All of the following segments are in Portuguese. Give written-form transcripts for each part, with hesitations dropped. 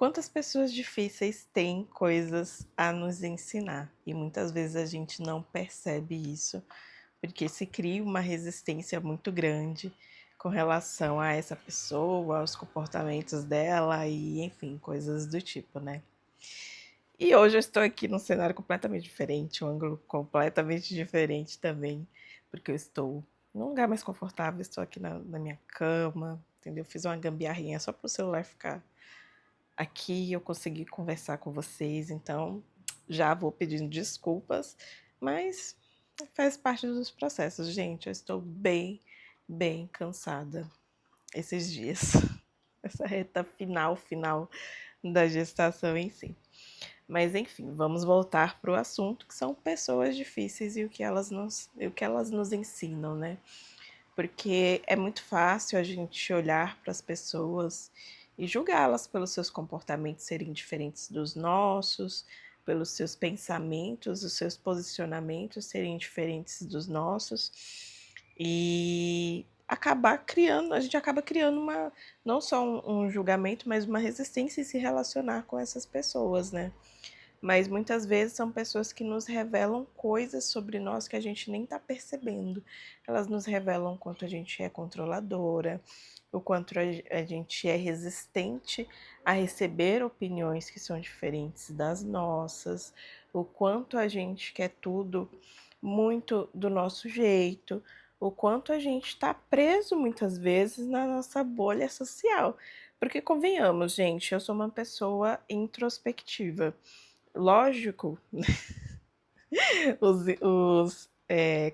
Quantas pessoas difíceis têm coisas a nos ensinar e muitas vezes a gente não percebe isso, porque se cria uma resistência muito grande com relação a essa pessoa, aos comportamentos dela e, enfim, coisas do tipo, né? E hoje eu estou aqui num cenário completamente diferente, um ângulo completamente diferente também, porque eu estou num lugar mais confortável, estou aqui na minha cama, entendeu? Fiz uma gambiarrinha só para o celular ficar aqui, eu consegui conversar com vocês, então já vou pedindo desculpas, mas faz parte dos processos, gente. Eu estou bem cansada esses dias, essa reta final da gestação em si. Mas enfim, vamos voltar para o assunto, que são pessoas difíceis e o que elas nos ensinam, né? Porque é muito fácil a gente olhar para as pessoas e julgá-las pelos seus comportamentos serem diferentes dos nossos, pelos seus pensamentos, os seus posicionamentos serem diferentes dos nossos e a gente acaba criando não só um julgamento, mas uma resistência em se relacionar com essas pessoas, né? Mas muitas vezes são pessoas que nos revelam coisas sobre nós que a gente nem está percebendo. Elas nos revelam o quanto a gente é controladora, o quanto a gente é resistente a receber opiniões que são diferentes das nossas, o quanto a gente quer tudo muito do nosso jeito, o quanto a gente está preso muitas vezes na nossa bolha social. Porque convenhamos, gente, eu sou uma pessoa introspectiva. Lógico,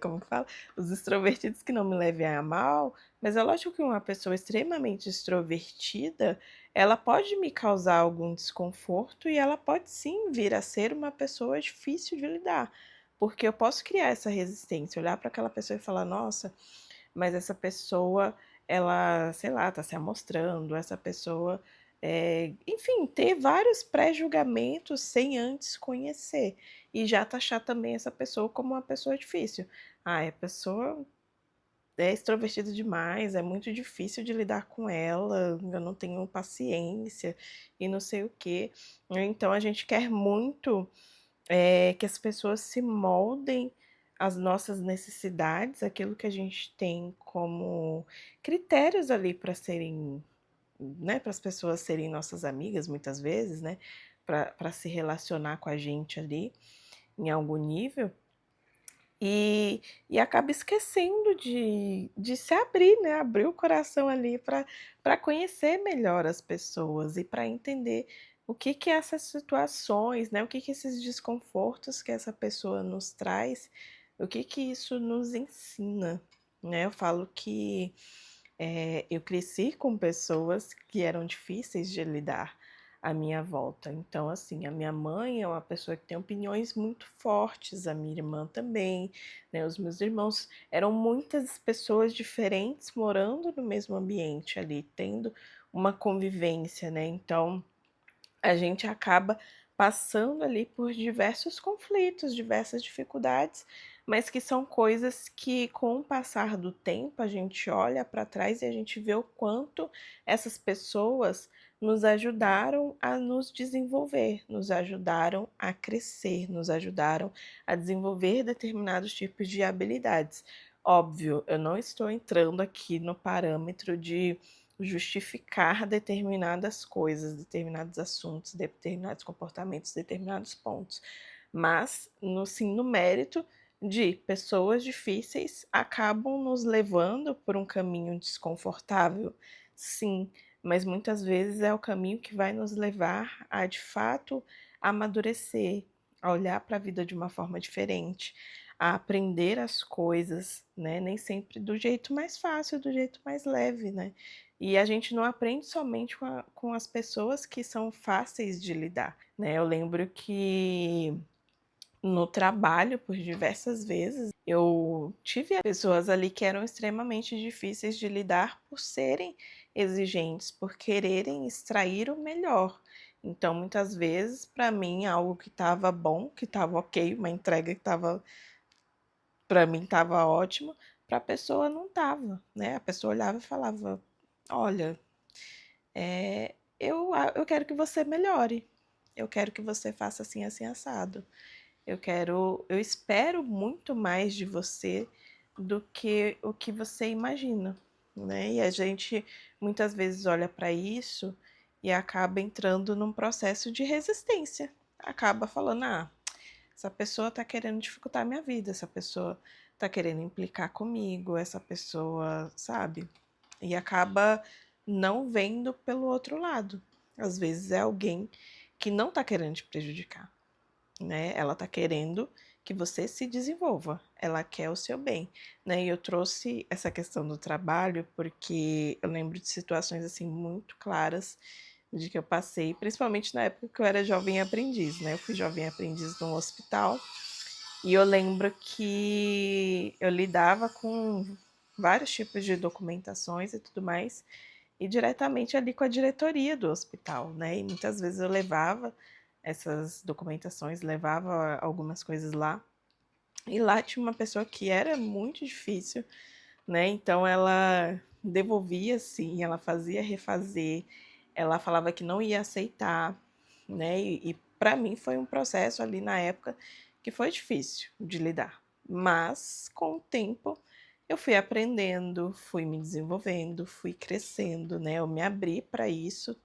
como que fala? Os extrovertidos que não me levem a mal, mas é lógico que uma pessoa extremamente extrovertida, ela pode me causar algum desconforto e ela pode sim vir a ser uma pessoa difícil de lidar, porque eu posso criar essa resistência, olhar para aquela pessoa e falar, nossa, mas essa pessoa, ela, sei lá, tá se amostrando, essa pessoa, enfim, ter vários pré-julgamentos sem antes conhecer e já taxar também essa pessoa como uma pessoa difícil. Ah, a pessoa é extrovertida demais, é muito difícil de lidar com ela, eu não tenho paciência e não sei o quê. Então a gente quer muito que as pessoas se moldem às nossas necessidades, aquilo que a gente tem como critérios ali para serem, né, para as pessoas serem nossas amigas muitas vezes, né, para se relacionar com a gente ali em algum nível. E acaba esquecendo de se abrir, né? Abrir o coração ali para conhecer melhor as pessoas e para entender o que essas situações, né? O que esses desconfortos que essa pessoa nos traz, o que isso nos ensina, né? Eu falo que eu cresci com pessoas que eram difíceis de lidar à minha volta. Então, assim, a minha mãe é uma pessoa que tem opiniões muito fortes, a minha irmã também, né? Os meus irmãos eram muitas pessoas diferentes morando no mesmo ambiente ali, tendo uma convivência, né? Então, a gente acaba passando ali por diversos conflitos, diversas dificuldades, mas que são coisas que, com o passar do tempo, a gente olha para trás e a gente vê o quanto essas pessoas nos ajudaram a nos desenvolver, nos ajudaram a crescer, nos ajudaram a desenvolver determinados tipos de habilidades. Óbvio, eu não estou entrando aqui no parâmetro de justificar determinadas coisas, determinados assuntos, determinados comportamentos, determinados pontos. Mas, no mérito de pessoas difíceis acabam nos levando por um caminho desconfortável, sim, mas muitas vezes é o caminho que vai nos levar a, de fato, amadurecer, a olhar para a vida de uma forma diferente, a aprender as coisas, né? Nem sempre do jeito mais fácil, do jeito mais leve, né? E a gente não aprende somente com as pessoas que são fáceis de lidar, né? Eu lembro que no trabalho, por diversas vezes, eu tive pessoas ali que eram extremamente difíceis de lidar por serem exigentes, por quererem extrair o melhor. Então, muitas vezes, para mim, algo que estava bom, que estava ok, uma entrega que estava, para mim, estava ótimo, para a pessoa não estava, né? A pessoa olhava e falava: olha, eu quero que você melhore, eu quero que você faça assim, assim, assado. Eu espero muito mais de você do que o que você imagina, né? E a gente muitas vezes olha para isso e acaba entrando num processo de resistência. Acaba falando, ah, essa pessoa tá querendo dificultar a minha vida, essa pessoa tá querendo implicar comigo, essa pessoa, sabe? E acaba não vendo pelo outro lado. Às vezes é alguém que não tá querendo te prejudicar, né? Ela tá querendo que você se desenvolva, ela quer o seu bem, né? E eu trouxe essa questão do trabalho porque eu lembro de situações assim muito claras de que eu passei, principalmente na época que eu era jovem aprendiz, né? Eu fui jovem aprendiz num hospital e eu lembro que eu lidava com vários tipos de documentações e tudo mais, e diretamente ali com a diretoria do hospital, né? E muitas vezes eu levava essas documentações, levava algumas coisas lá, e lá tinha uma pessoa que era muito difícil, né? Então ela devolvia sim, ela fazia refazer, ela falava que não ia aceitar, né? E para mim foi um processo ali na época que foi difícil de lidar, mas com o tempo eu fui aprendendo, fui me desenvolvendo, fui crescendo, né? Eu me abri para isso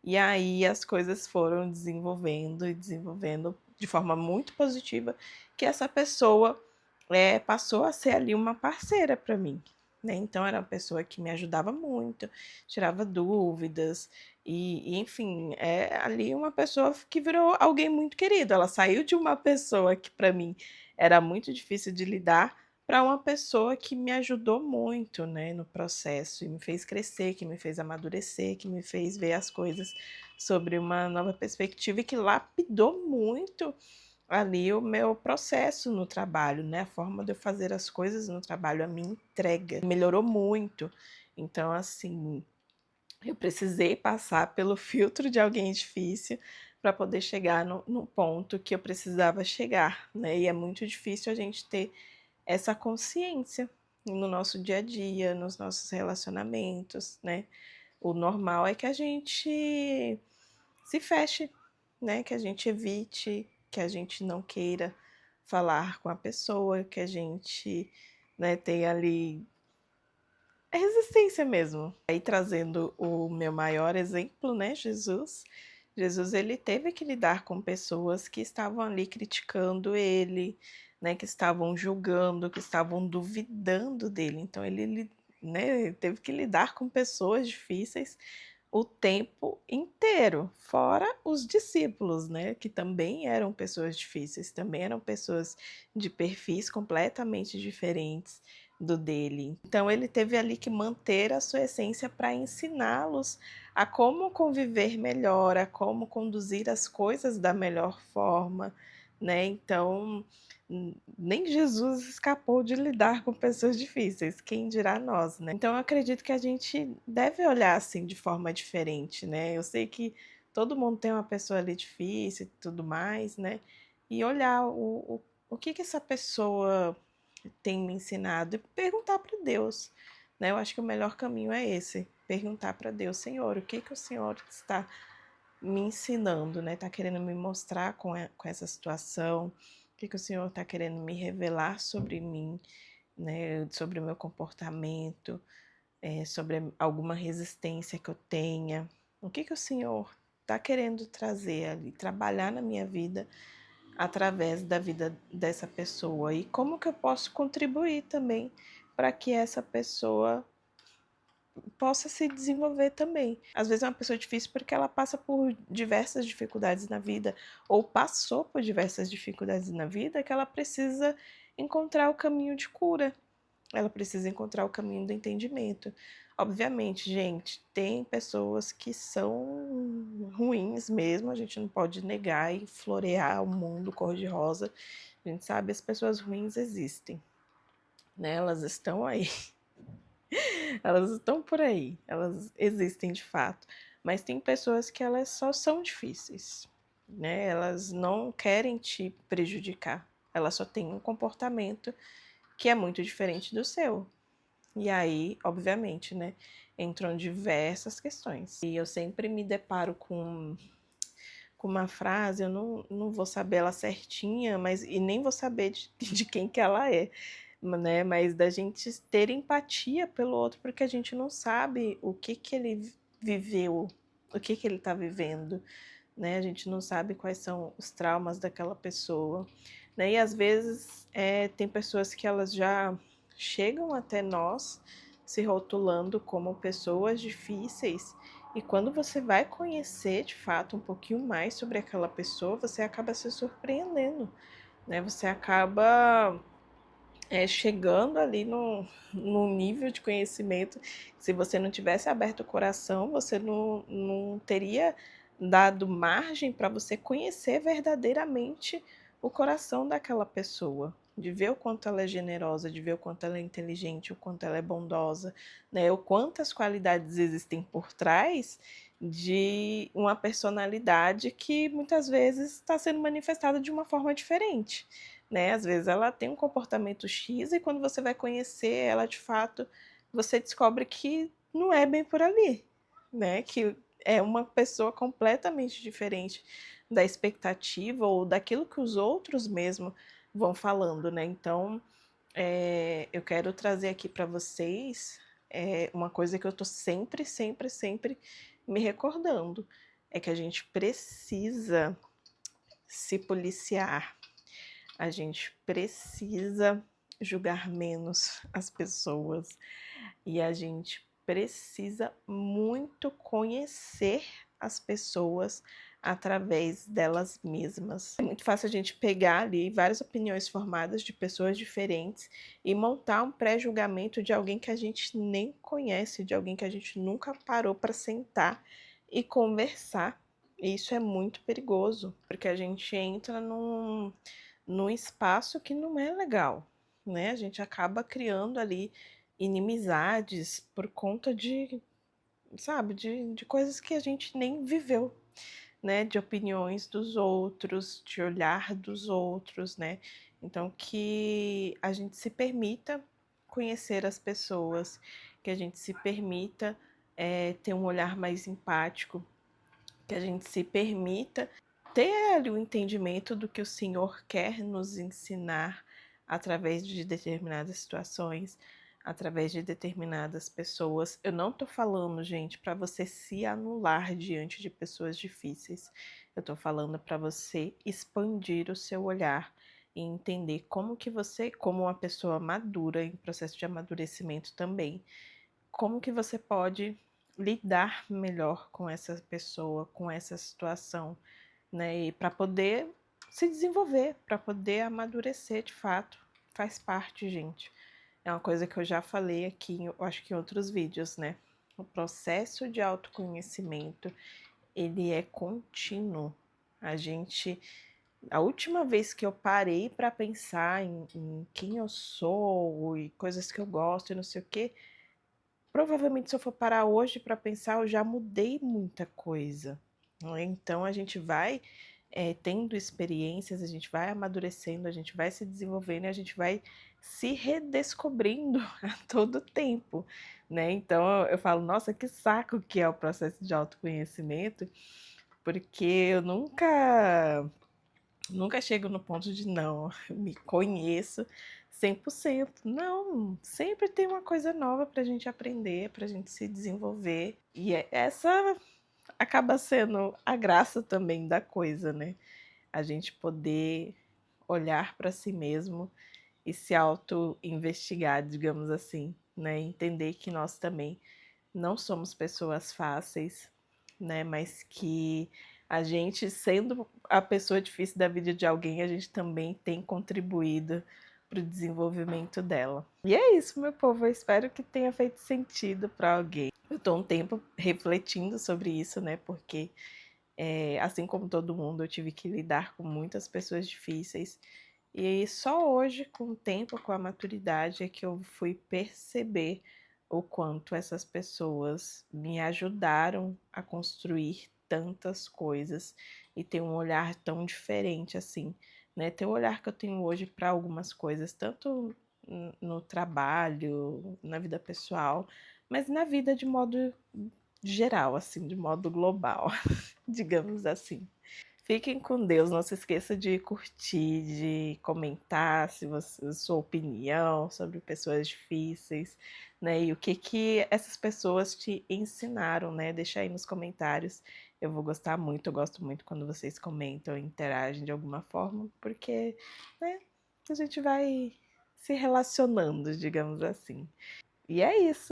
e aí as coisas foram desenvolvendo e desenvolvendo de forma muito positiva, que essa pessoa passou a ser ali uma parceira para mim, né? Então era uma pessoa que me ajudava muito, tirava dúvidas e enfim, é ali uma pessoa que virou alguém muito querido. Ela saiu de uma pessoa que para mim era muito difícil de lidar para uma pessoa que me ajudou muito, né, no processo e me fez crescer, que me fez amadurecer, que me fez ver as coisas sobre uma nova perspectiva e que lapidou muito ali o meu processo no trabalho, né? A forma de eu fazer as coisas no trabalho, a minha entrega melhorou muito. Então, assim, eu precisei passar pelo filtro de alguém difícil para poder chegar no ponto que eu precisava chegar, né? E é muito difícil a gente ter essa consciência no nosso dia a dia, nos nossos relacionamentos, né? O normal é que a gente se feche, né? Que a gente evite, que a gente não queira falar com a pessoa, que a gente, né, tenha ali a resistência mesmo. Aí trazendo o meu maior exemplo, né, Jesus. Jesus ele teve que lidar com pessoas que estavam ali criticando ele, né, que estavam julgando, que estavam duvidando dele. Então ele, né, teve que lidar com pessoas difíceis o tempo inteiro, fora os discípulos, né, que também eram pessoas difíceis, também eram pessoas de perfis completamente diferentes do dele. Então ele teve ali que manter a sua essência para ensiná-los a como conviver melhor, a como conduzir as coisas da melhor forma, né? Então, nem Jesus escapou de lidar com pessoas difíceis, quem dirá nós, né? Então eu acredito que a gente deve olhar assim de forma diferente, né? Eu sei que todo mundo tem uma pessoa ali difícil e tudo mais, né? E olhar o que essa pessoa tem me ensinado e perguntar para Deus, né? Eu acho que o melhor caminho é esse, perguntar para Deus, Senhor, o que o Senhor está me ensinando, né? Está querendo me mostrar com essa situação, o que o Senhor está querendo me revelar sobre mim, né? Sobre o meu comportamento, sobre alguma resistência que eu tenha, o que o Senhor está querendo trazer ali, trabalhar na minha vida através da vida dessa pessoa e como que eu posso contribuir também para que essa pessoa possa se desenvolver também. Às vezes é uma pessoa difícil porque ela passa por diversas dificuldades na vida ou passou por diversas dificuldades na vida que ela precisa encontrar o caminho de cura. Ela precisa encontrar o caminho do entendimento. Obviamente, gente, tem pessoas que são ruins mesmo, a gente não pode negar e florear o mundo cor-de-rosa. A gente sabe, as pessoas ruins existem, né? Elas estão aí. Elas estão por aí, elas existem de fato. Mas tem pessoas que elas só são difíceis, né? Elas não querem te prejudicar. Elas só têm um comportamento que é muito diferente do seu. E aí, obviamente, né, entram diversas questões. E eu sempre me deparo com uma frase, eu não vou saber ela certinha, mas e nem vou saber de quem que ela é, né? Mas da gente ter empatia pelo outro, porque a gente não sabe o que que ele viveu, o que que ele está vivendo, né? A gente não sabe quais são os traumas daquela pessoa, né? E às vezes tem pessoas que elas já chegam até nós se rotulando como pessoas difíceis, e quando você vai conhecer de fato um pouquinho mais sobre aquela pessoa, você acaba se surpreendendo, né? Você acaba chegando ali num nível de conhecimento. Se você não tivesse aberto o coração, você não teria dado margem para você conhecer verdadeiramente o coração daquela pessoa, de ver o quanto ela é generosa, de ver o quanto ela é inteligente, o quanto ela é bondosa, né? O quantas qualidades existem por trás de uma personalidade que muitas vezes está sendo manifestada de uma forma diferente, né? Às vezes ela tem um comportamento X e quando você vai conhecer ela de fato, você descobre que não é bem por ali, né? Que é uma pessoa completamente diferente da expectativa ou daquilo que os outros mesmo vão falando, né? Então, eu quero trazer aqui para vocês uma coisa que eu tô sempre, sempre, sempre me recordando, é que a gente precisa se policiar, a gente precisa julgar menos as pessoas e a gente precisa muito conhecer as pessoas através delas mesmas. É muito fácil a gente pegar ali várias opiniões formadas de pessoas diferentes e montar um pré-julgamento de alguém que a gente nem conhece, de alguém que a gente nunca parou para sentar e conversar. E isso é muito perigoso, porque a gente entra num espaço que não é legal, né? A gente acaba criando ali inimizades por conta de, sabe, de coisas que a gente nem viveu, né? De opiniões dos outros, de olhar dos outros, né? Então, que a gente se permita conhecer as pessoas, que a gente se permita ter um olhar mais empático, que a gente se permita ter ali o entendimento do que o Senhor quer nos ensinar através de determinadas situações, através de determinadas pessoas. Eu não tô falando, gente, para você se anular diante de pessoas difíceis. Eu tô falando para você expandir o seu olhar e entender como que você, como uma pessoa madura, em processo de amadurecimento também, como que você pode lidar melhor com essa pessoa, com essa situação, né? E para poder se desenvolver, para poder amadurecer de fato. Faz parte, gente. É uma coisa que eu já falei aqui, eu acho que em outros vídeos, né? O processo de autoconhecimento, ele é contínuo. A última vez que eu parei para pensar em quem eu sou e coisas que eu gosto e não sei o quê, provavelmente, se eu for parar hoje para pensar, eu já mudei muita coisa, né? Então, a gente vai tendo experiências, a gente vai amadurecendo, a gente vai se desenvolvendo e a gente vai se redescobrindo a todo tempo, né? Então, eu falo, nossa, que saco que é o processo de autoconhecimento, porque eu nunca chego no ponto de não, me conheço 100%. Não, sempre tem uma coisa nova para a gente aprender, para a gente se desenvolver. E essa acaba sendo a graça também da coisa, né? A gente poder olhar para si mesmo e se auto-investigar, digamos assim, né? Entender que nós também não somos pessoas fáceis, né? Mas que a gente, sendo a pessoa difícil da vida de alguém, a gente também tem contribuído para o desenvolvimento dela. E é isso, meu povo. Eu espero que tenha feito sentido para alguém. Eu estou um tempo refletindo sobre isso, né? Porque, assim como todo mundo, eu tive que lidar com muitas pessoas difíceis. E só hoje, com o tempo, com a maturidade, é que eu fui perceber o quanto essas pessoas me ajudaram a construir tantas coisas e ter um olhar tão diferente assim, né? Ter o olhar que eu tenho hoje para algumas coisas, tanto no trabalho, na vida pessoal, mas na vida de modo geral, assim, de modo global, digamos assim. Fiquem com Deus, não se esqueça de curtir, de comentar se você, sua opinião sobre pessoas difíceis, né? E o que que essas pessoas te ensinaram, né? Deixa aí nos comentários. Eu vou gostar muito, eu gosto muito quando vocês comentam e interagem de alguma forma, porque, né, a gente vai se relacionando, digamos assim. E é isso.